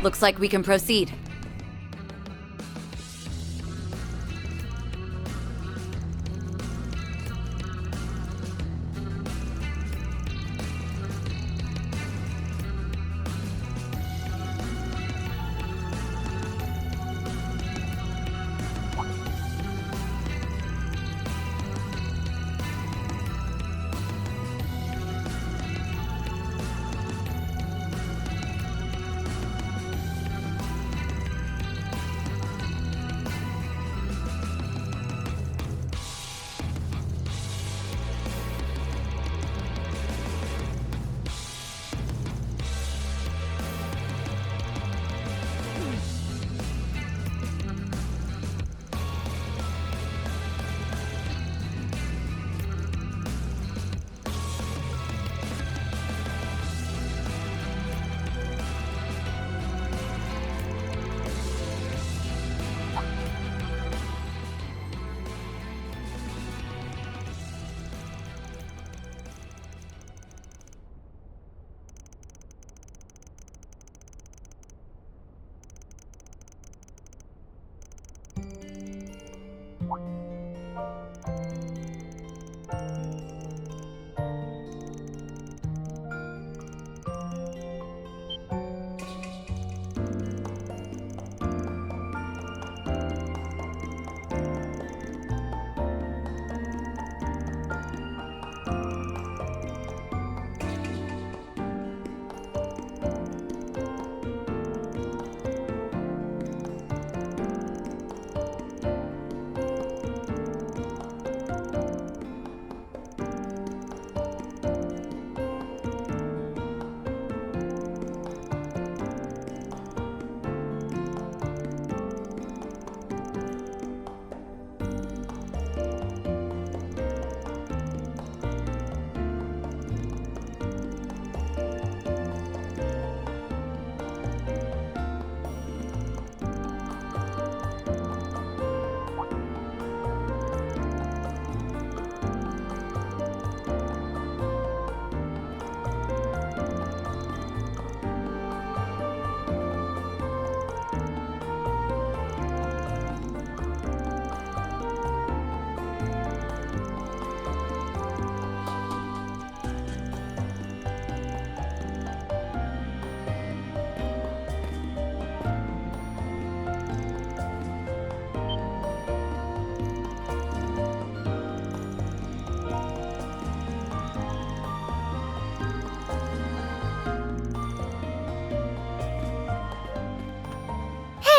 Looks like we can proceed.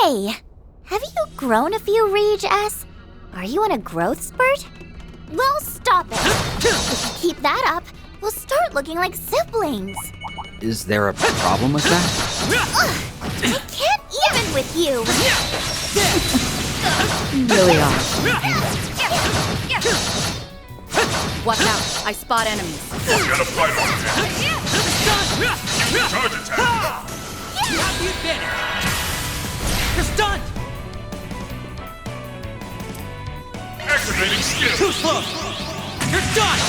Hey, have you grown a few, Reg-S? Are you on a growth spurt? Well, stop it. If you keep that up, we'll start looking like siblings. Is there a problem with that? I can't even with you. You really are. Watch out, I spot enemies. Got a fight on hand. Charge attack. You have the advantage. You're stunned. Activating skill. Too slow. You're done.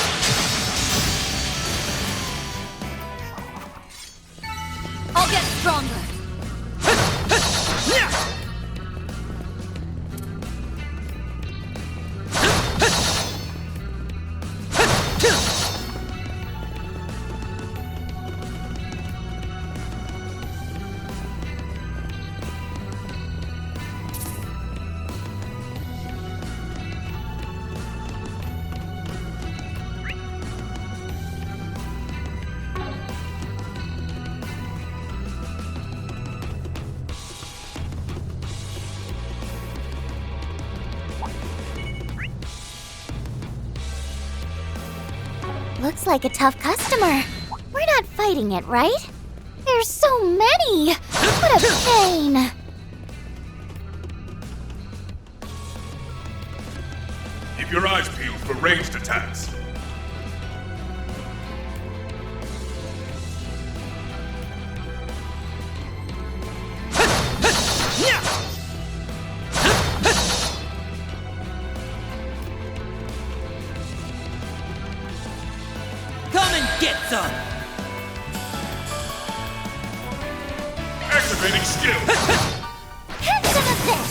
I'll get stronger. Looks like a tough customer. We're not fighting it, right? There's so many! What a pain! Keep your eyes peeled for ranged attacks. Come and get some. Activating skill! Have some of this!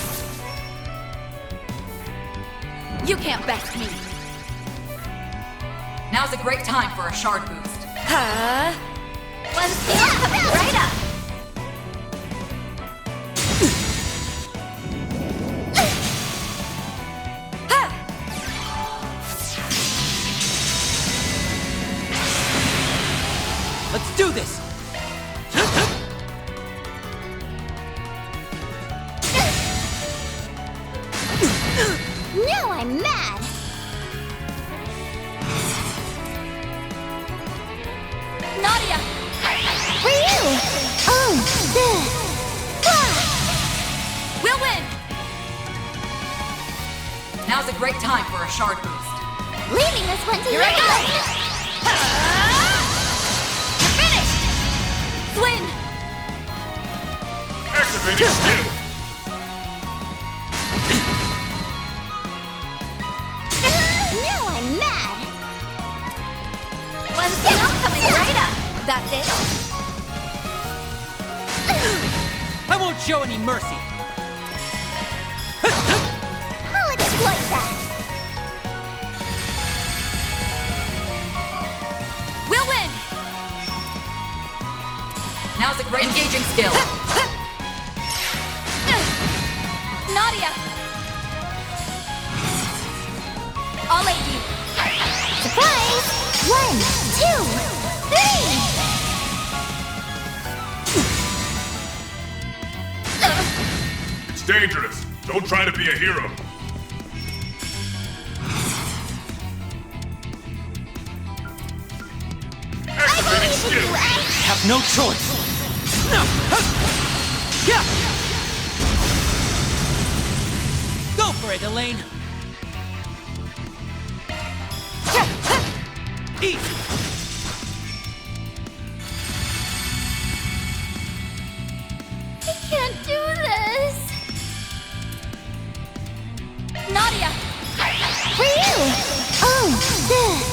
You can't best me. Now's a great time for a shard boost. Huh? One skill coming right up! Let's do this! Now I'm mad! Nadia! For you! Oh, this! We'll win! Now's a great time for a shard boost. Leaving this one to Here you! I go! You're finished! Swin! Activating skill! Now I'm mad! One skill coming right up! That's it? I won't show any mercy! I'll exploit that! We'll win! Now's a great engaging skill. Nadia! I'll aid you. Surprise! 1, 2, 3! It's dangerous. Don't try to be a hero. Activating skill! Have no choice! No! Yeah! Go for it, Elaine! Eat! I can't do this! Nadia! For you! Oh, this!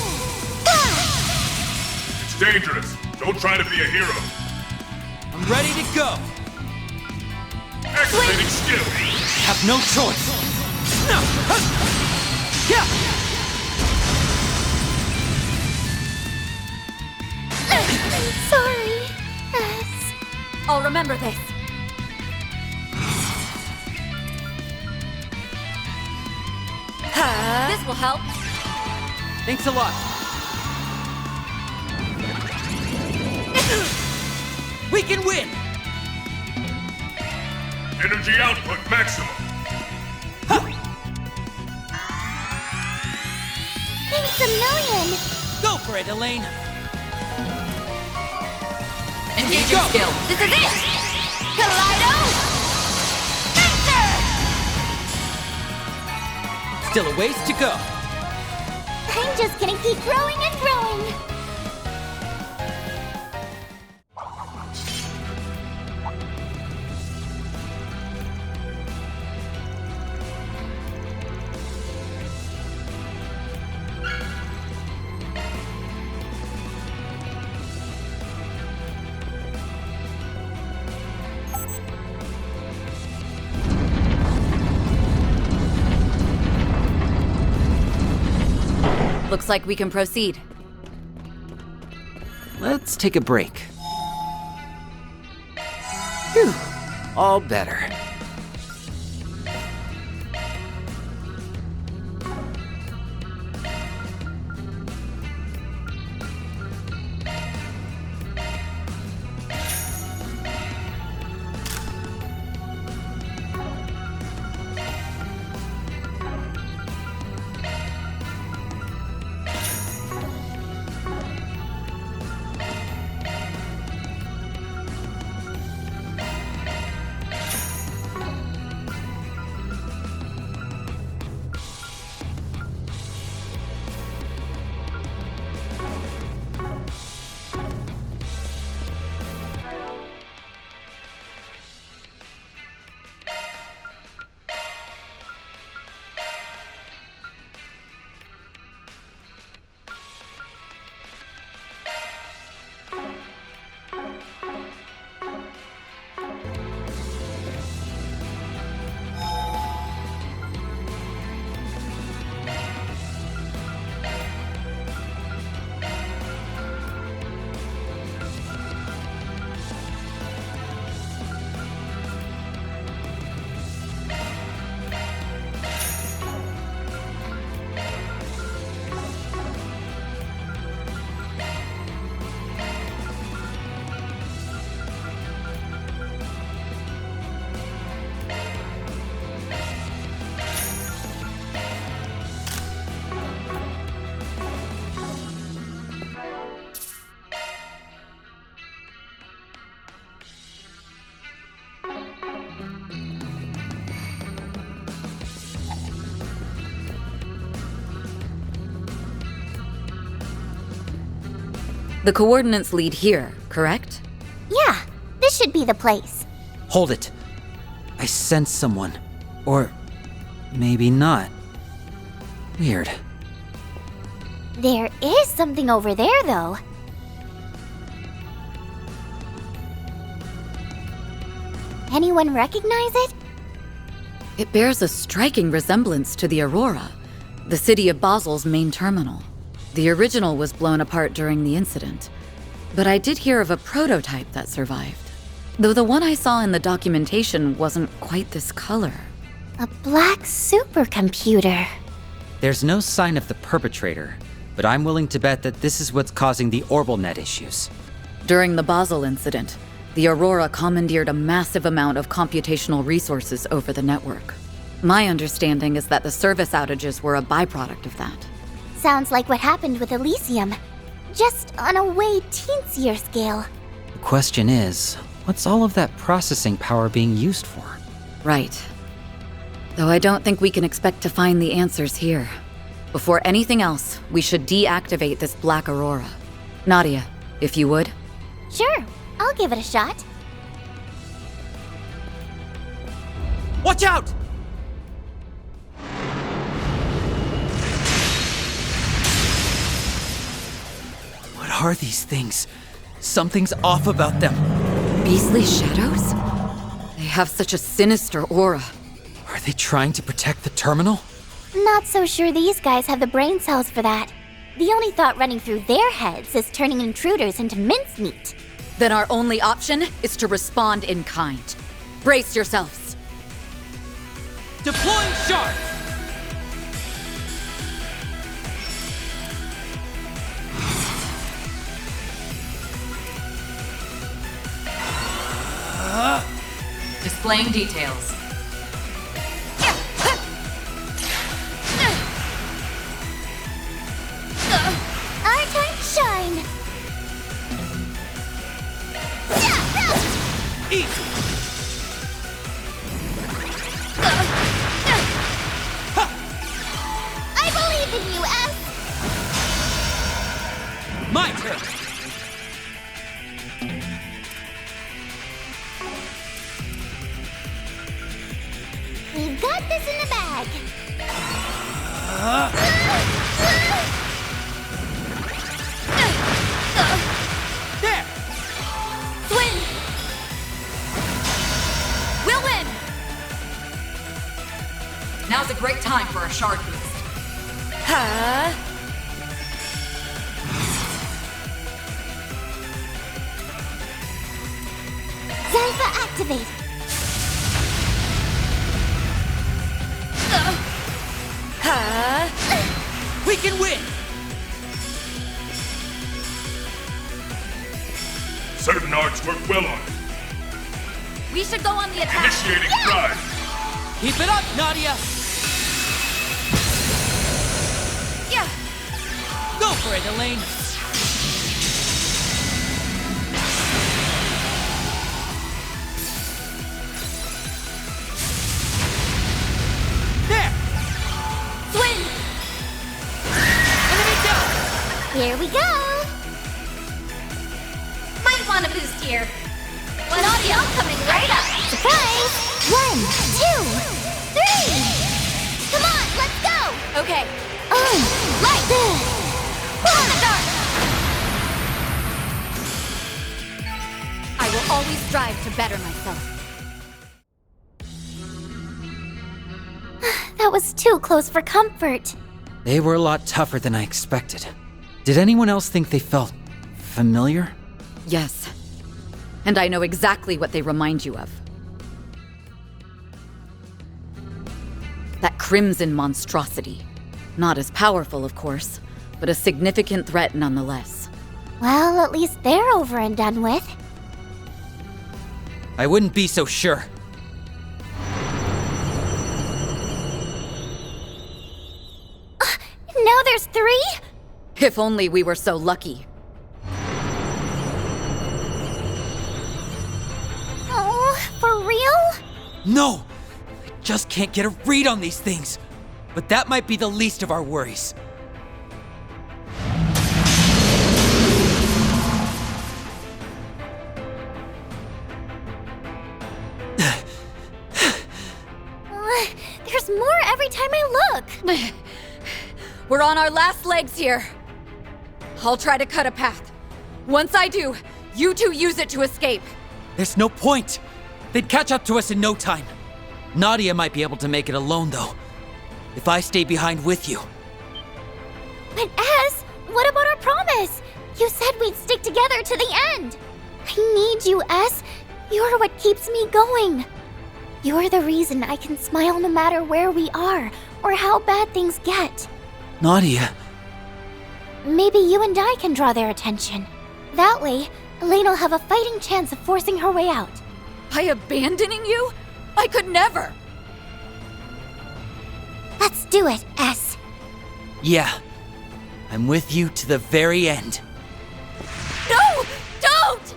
It's dangerous. Don't try to be a hero. I'm ready to go! Activating skill! Have no choice! No! Yeah! Sorry, S. I'll remember this. This will help. Thanks a lot. We can win! Energy output maximum. Thanks a million! Go for it, Elaine! Engaging Go. skill. This is it! Kaleido! Spencer! Still a ways to go. I'm just gonna keep growing and growing! Looks like we can proceed. Let's take a break. Phew, all better. The coordinates lead here, correct? Yeah, this should be the place. Hold it. I sense someone. Or maybe not. Weird. There is something over there, though. Anyone recognize it? It bears a striking resemblance to the Aurora, the city of Basel's main terminal. The original was blown apart during the incident, but I did hear of a prototype that survived. Though the one I saw in the documentation wasn't quite this color. A black supercomputer. There's no sign of the perpetrator, but I'm willing to bet that this is what's causing the OrbitalNet issues. During the Basel incident, the Aurora commandeered a massive amount of computational resources over the network. My understanding is that the service outages were a byproduct of that. Sounds like what happened with Elysium. Just on a way teensier scale. The question is, what's all of that processing power being used for? Right. Though I don't think we can expect to find the answers here. Before anything else, we should deactivate this Black Aurora. Nadia, if you would. Sure, I'll give it a shot. Watch out! What are these things? Something's off about them. Beastly shadows? They have such a sinister aura. Are they trying to protect the terminal? Not so sure these guys have the brain cells for that. The only thought running through their heads is turning intruders into mincemeat. Then our only option is to respond in kind. Brace yourselves. Deploying shark! Displaying details. Our time to shine! Easy! I believe in you, S! My turn! We've got this in the bag. There! Swing! We'll win! Now's a great time for a shard boost. Xanfa activate. We can win! Certain arts work well on it. We should go on the attack. Initiating drive. Keep it up, Nadia! Yeah. Go for it, Elaine! There! Swing! Enemy down! Here we go. Might want a boost here. Nadia, coming right up. Surprise! 1, 2, 3. Come on, let's go. Okay. On. Light! On the dark! I will always strive to better myself. That was too close for comfort. They were a lot tougher than I expected. Did anyone else think they felt familiar? Yes. And I know exactly what they remind you of. That crimson monstrosity. Not as powerful, of course, but a significant threat nonetheless. Well, at least they're over and done with. I wouldn't be so sure. Now there's 3? If only we were so lucky. Oh, for real? No! I just can't get a read on these things. But that might be the least of our worries. look! We're on our last legs here. I'll try to cut a path. Once I do, you two use it to escape. There's no point. They'd catch up to us in no time. Nadia might be able to make it alone, though. If I stay behind with you. But S, what about our promise? You said we'd stick together to the end. I need you, S. You're what keeps me going. You're the reason I can smile no matter where we are or how bad things get. Nadia. Maybe you and I can draw their attention. That way, Elaine will have a fighting chance of forcing her way out. By abandoning you? I could never. Let's do it, S. Yeah. I'm with you to the very end. No! Don't!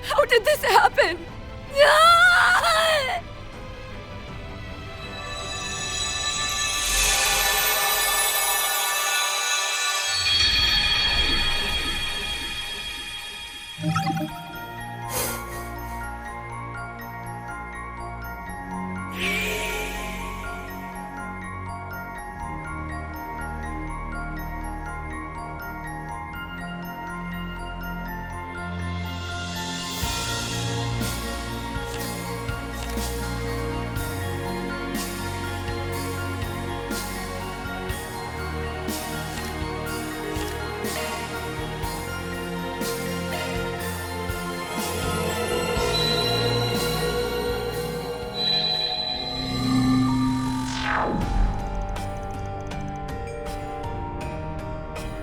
How did this happen? Ah!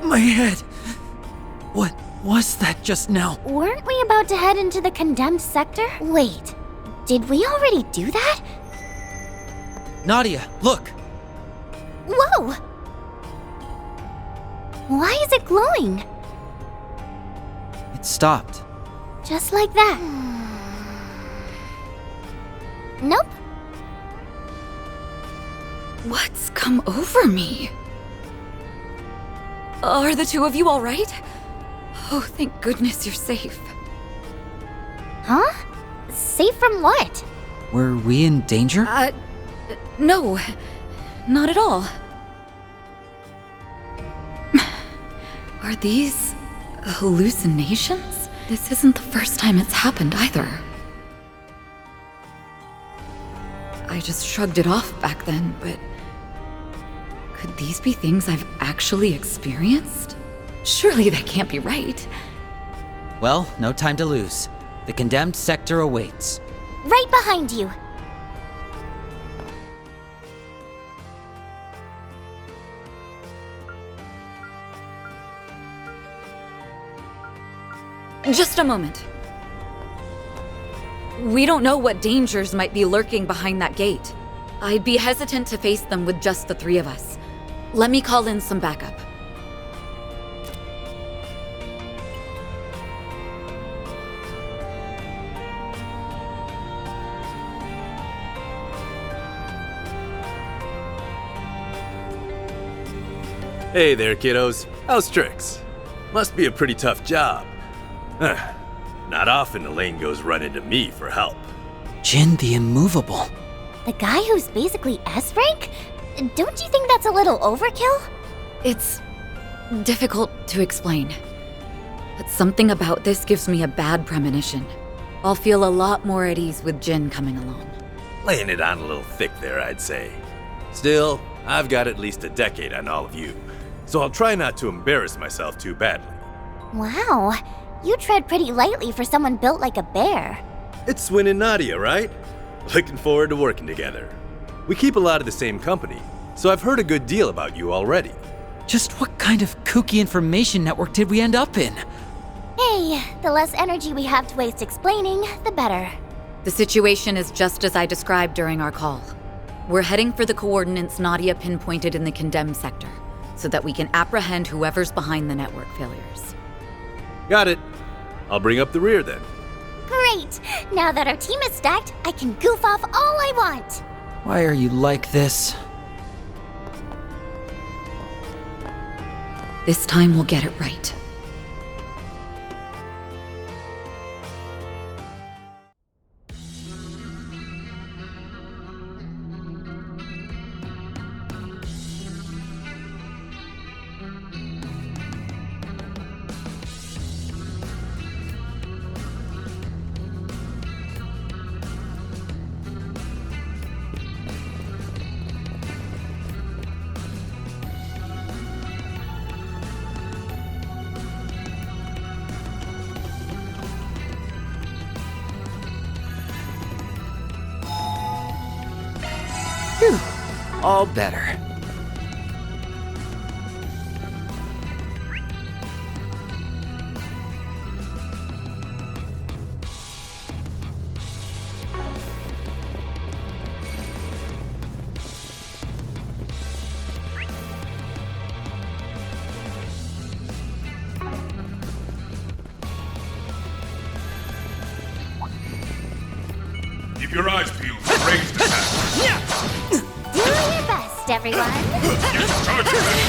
My head. What was that just now? Weren't we about to head into the condemned sector? Wait, did we already do that? Nadia, look. Whoa! Why is it glowing? It stopped. Just like that. Nope. What's come over me? Are the two of you all right? Oh, thank goodness you're safe. Huh? Safe from what? Were we in danger? No, not at all. Are these hallucinations? This isn't the first time it's happened either. I just shrugged it off back then, but could these be things I've actually experienced? Surely that can't be right. Well, no time to lose. The condemned sector awaits. Right behind you. Just a moment. We don't know what dangers might be lurking behind that gate. I'd be hesitant to face them with just the three of us. Let me call in some backup. Hey there, kiddos. How's tricks? Must be a pretty tough job. Not often Elaine goes running to me for help. Jin the Immovable. The guy who's basically S rank? Don't you think that's a little overkill? It's difficult to explain, but something about this gives me a bad premonition. I'll feel a lot more at ease with Jin coming along. Laying it on a little thick there, I'd say. Still, I've got at least a decade on all of you, so I'll try not to embarrass myself too badly. Wow, you tread pretty lightly for someone built like a bear. It's Swin and Nadia, right? Looking forward to working together. We keep a lot of the same company, so I've heard a good deal about you already. Just what kind of kooky information network did we end up in? Hey, the less energy we have to waste explaining, the better. The situation is just as I described during our call. We're heading for the coordinates Nadia pinpointed in the condemned sector, so that we can apprehend whoever's behind the network failures. Got it. I'll bring up the rear then. Great! Now that our team is stacked, I can goof off all I want. Why are you like this? This time we'll get it right. All better. Keep your eyes peeled for ranged attack. Do your best, everyone. Use charge attack.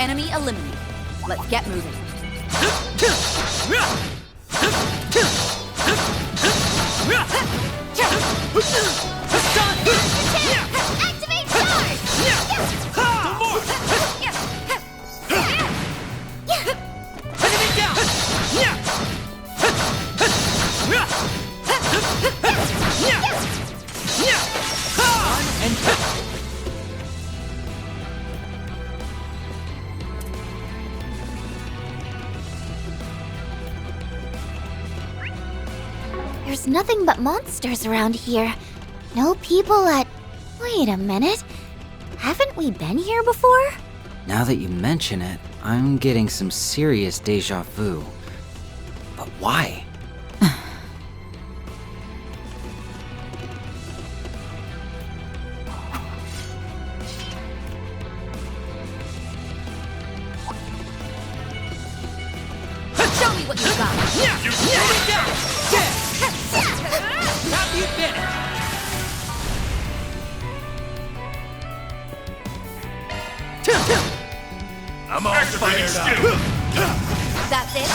Enemy eliminated. Let's get moving. Activate charge! Enemy down! And There's nothing but monsters around here. No people at... Wait a minute. Haven't we been here before? Now that you mention it, I'm getting some serious deja vu. But why? Show me what you got. enemy down! Have you finished? I'm all Activating fired skill. up. That's it.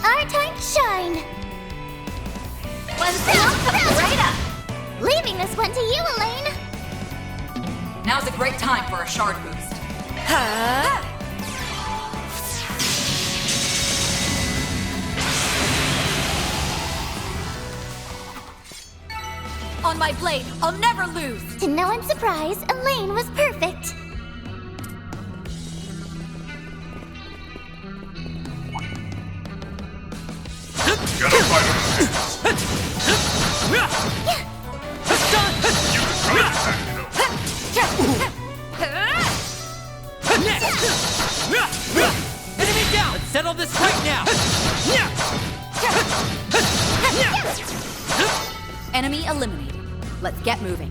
Our time to shine. One coming right up. Leaving this one to you, Elaine. Now's a great time for a shard boost. On my blade, I'll never lose. To no one's surprise, Elaine was perfect. Got a fight on our hands. Use charge attack, you know. Enemy down! Let's settle this right now! Enemy eliminated. Let's get moving.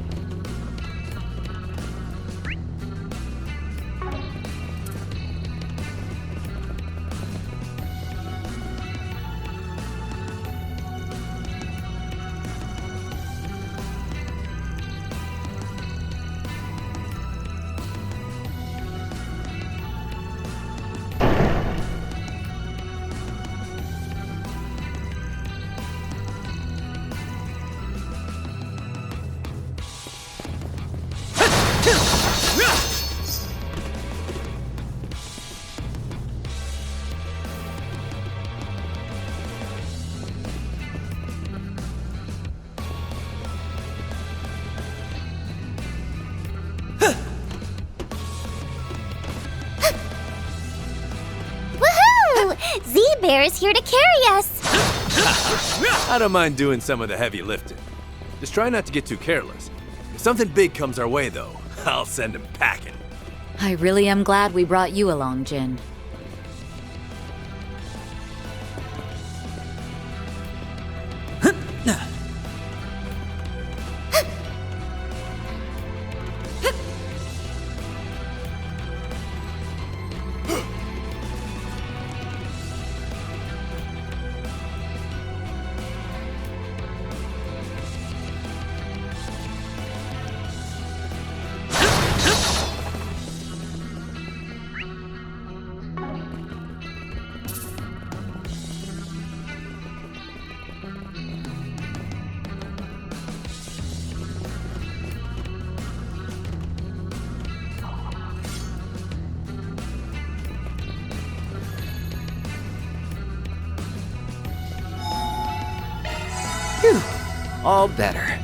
Woohoo! Z-Bear is here to carry us. I don't mind doing some of the heavy lifting. Just try not to get too careless. If something big comes our way, though, I'll send him packing. I really am glad we brought you along, Jin. Phew, all better.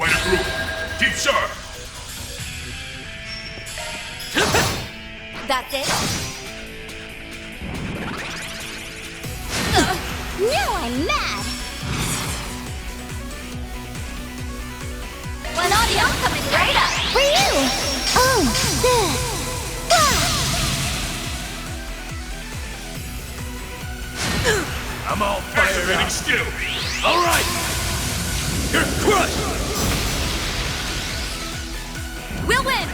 Way to group. Keep sharp. That's it? Now I'm mad! One audio coming right up! For you! Oh, this! I'm all fired Activating up. skill. All right! You're crushed! We'll win!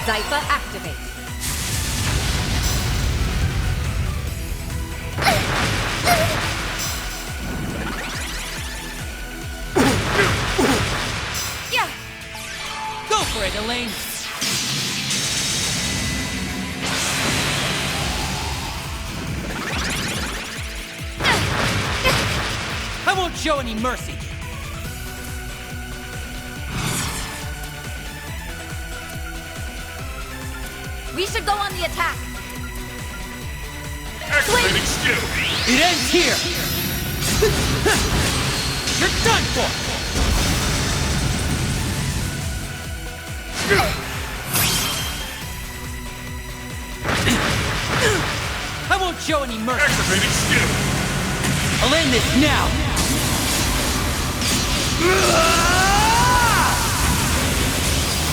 Zypher activate. Yeah! Go for it, Elaine! I won't show any mercy! We should go on the attack! Activating skill. It ends here! You're done for! I won't show any mercy! Activating skill. I'll end this now!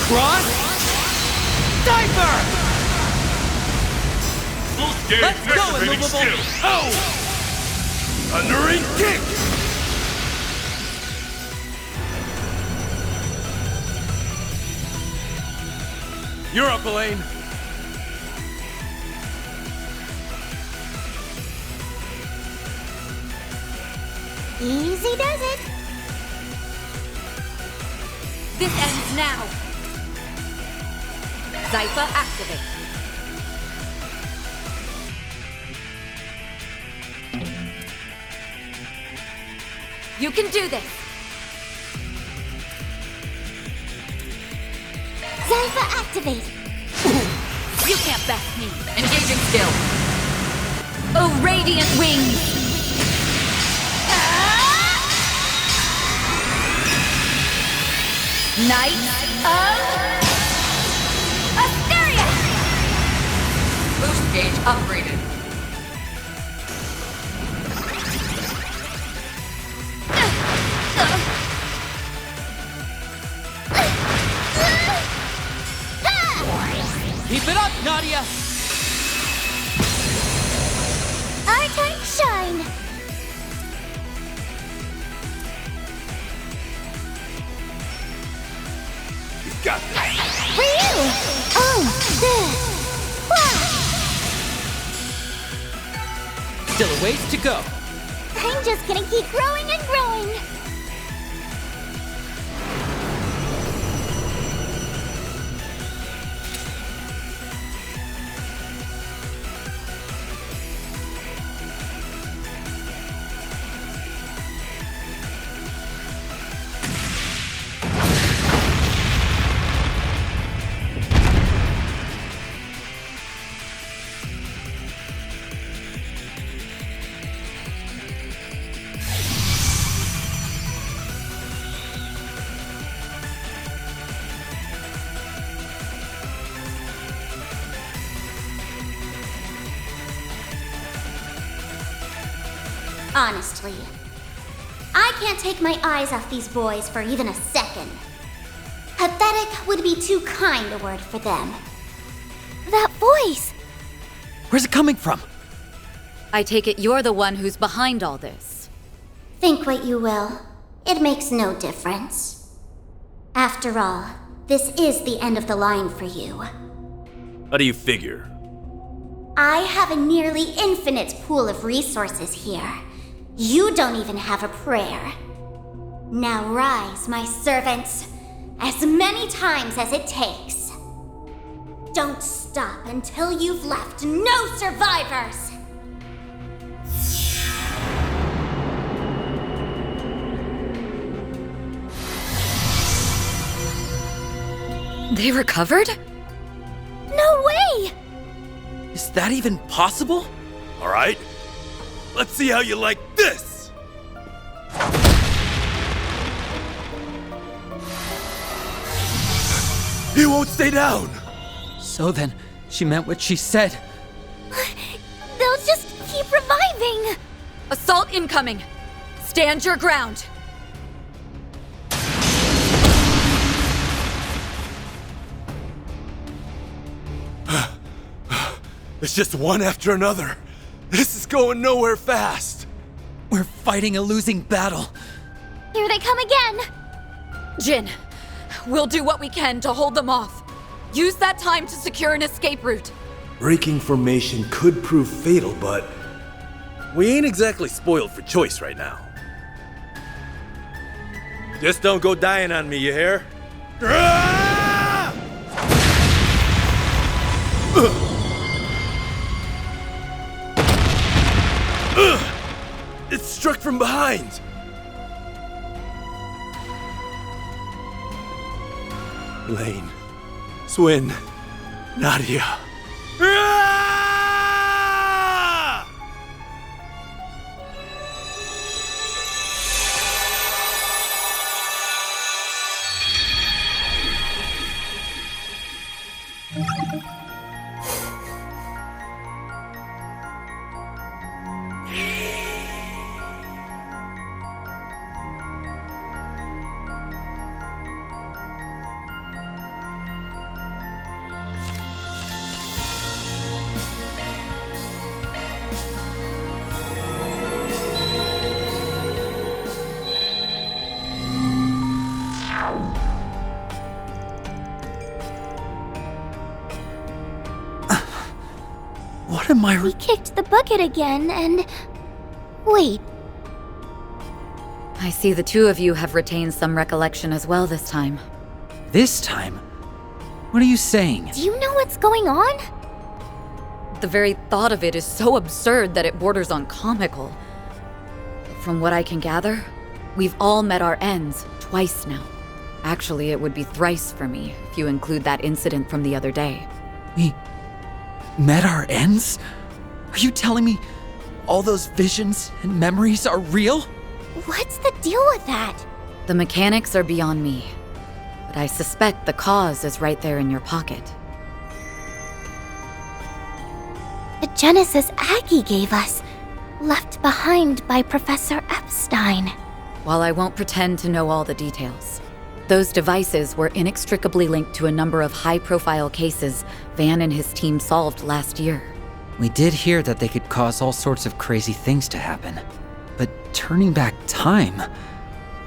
Cross! Diver! Boost gauge. Let's go, Activating immovable! skill. Oh! Thundering kick! You're up, Elaine. Easy does it! This ends now. Zypher activate. You can do this. Zypher activate! You can't best me. Engaging skill. Oh, radiant wings. Knight of Asteria! Boost gauge upgraded. Keep it up, Nadia! Our time to shine! You've got this. For you! Oh, this! Wow! Still a ways to go. I'm just gonna keep growing and growing! Honestly, I can't take my eyes off these boys for even a second. Pathetic would be too kind a word for them. That voice! Where's it coming from? I take it you're the one who's behind all this. Think what you will. It makes no difference. After all, this is the end of the line for you. How do you figure? I have a nearly infinite pool of resources here. You don't even have a prayer. Now rise, my servants, as many times as it takes. Don't stop until you've left no survivors! They recovered? No way! Is that even possible? All right, let's see how you like this! He won't stay down! So then, she meant what she said. They'll just keep reviving! Assault incoming! Stand your ground! It's just one after another. This is going nowhere fast. We're fighting a losing battle. Here they come again! Jin, we'll do what we can to hold them off. Use that time to secure an escape route. Breaking formation could prove fatal, but we ain't exactly spoiled for choice right now. Just don't go dying on me, you hear? It's struck from behind! Lane, Swin, Nadia. What am I We kicked the bucket again, and... Wait, I see the two of you have retained some recollection as well this time. This time? What are you saying? do you know what's going on? The very thought of it is so absurd that it borders on comical. From what I can gather, we've all met our ends twice now. Actually, it would be thrice for me if you include that incident from the other day. We met our ends? Are you telling me all those visions and memories are real? What's the deal with that? The mechanics are beyond me, but I suspect the cause is right there in your pocket. The Genesis Aggie gave us, left behind by Professor Epstein. While I won't pretend to know all the details, those devices were inextricably linked to a number of high-profile cases Van and his team solved last year. We did hear that they could cause all sorts of crazy things to happen. But turning back time,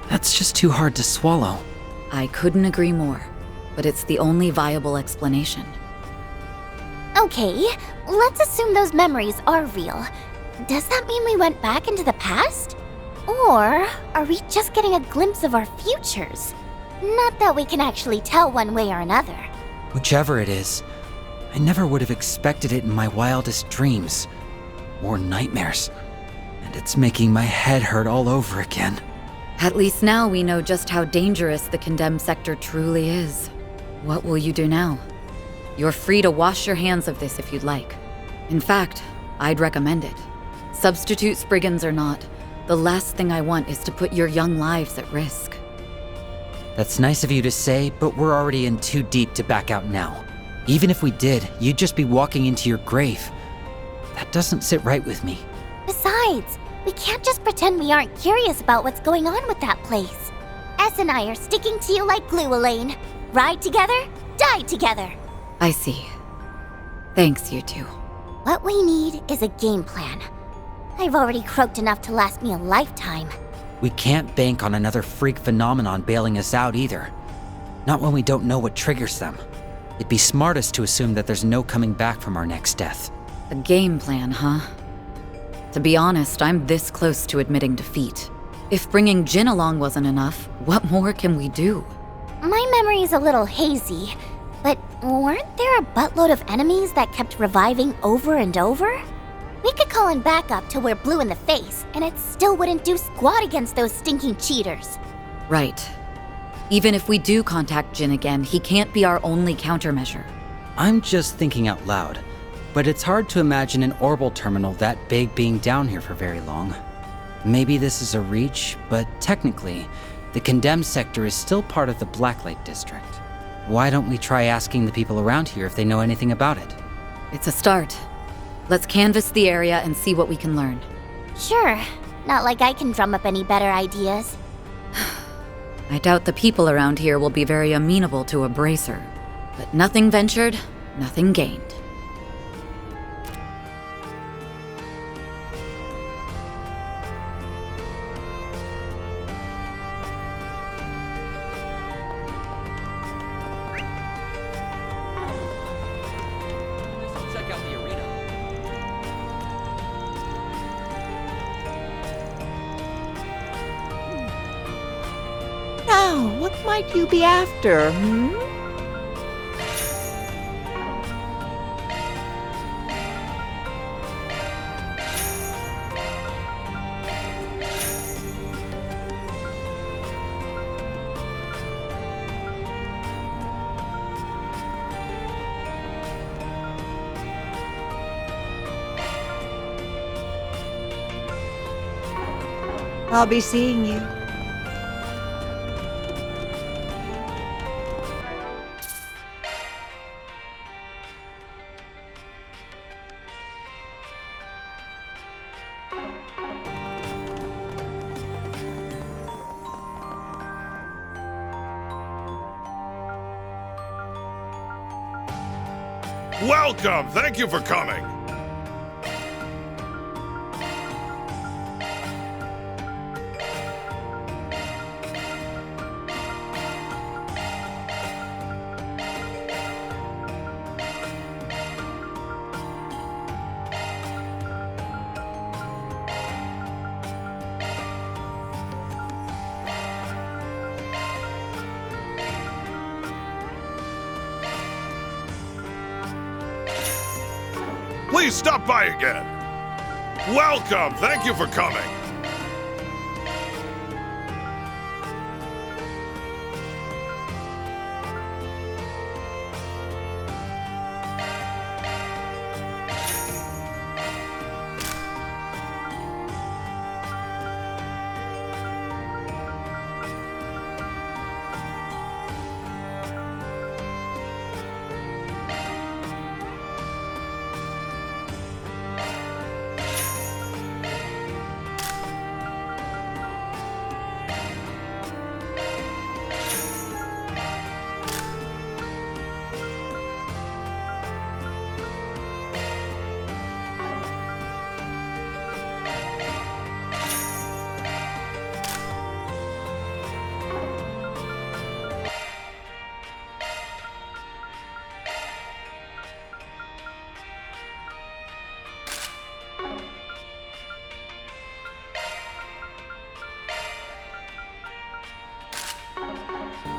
that's just too hard to swallow. I couldn't agree more, but it's the only viable explanation. Okay, let's assume those memories are real. Does that mean we went back into the past? Or are we just getting a glimpse of our futures? Not that we can actually tell one way or another. Whichever it is, I never would have expected it in my wildest dreams. Or nightmares. And it's making my head hurt all over again. At least now we know just how dangerous the condemned sector truly is. What will you do now? You're free to wash your hands of this if you'd like. In fact, I'd recommend it. Substitute Spriggans or not, the last thing I want is to put your young lives at risk. That's nice of you to say, but we're already in too deep to back out now. Even if we did, you'd just be walking into your grave. That doesn't sit right with me. Besides, We can't just pretend we aren't curious about what's going on with that place. S and I are sticking to you like glue, Elaine. Ride together, die together. I see. Thanks, you two. What we need is a game plan. I've already croaked enough to last me a lifetime. We can't bank on another freak phenomenon bailing us out either. Not when we don't know what triggers them. It'd be smartest to assume that there's no coming back from our next death. A game plan, huh? To be honest, I'm this close to admitting defeat. If bringing Jin along wasn't enough, what more can we do? My memory's a little hazy, but weren't there a buttload of enemies that kept reviving over and over? We could call in backup till we're blue in the face, and it still wouldn't do squat against those stinking cheaters. Right. Even if we do contact Jin again, he can't be our only countermeasure. I'm just thinking out loud, but it's hard to imagine an orbital terminal that big being down here for very long. Maybe this is a reach, but technically, the condemned sector is still part of the Blacklight district. Why don't we try asking the people around here if they know anything about it? It's a start. Let's canvass the area and see what we can learn. Sure, not like I can drum up any better ideas. I doubt the people around here will be very amenable to a bracer. But nothing ventured, nothing gained. Check out the arena. Now, what might you be after, hmm? I'll be seeing you. Welcome! Thank you for coming! Please stop by again. Welcome. Thank you for coming.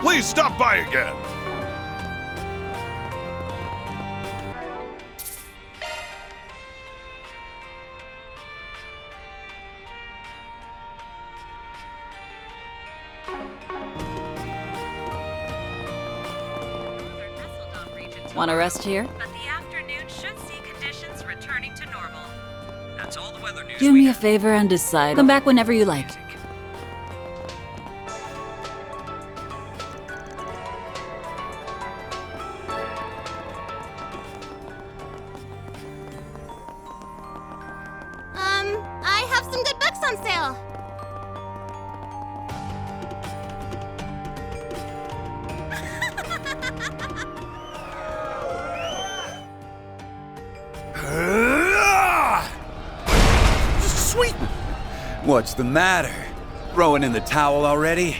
Please stop by again. Want to rest here? But the afternoon should see conditions returning to normal. That's all the weather news. Do me a favor and decide. Come back whenever you like. I have some good books What's the matter? Throwing in the towel already?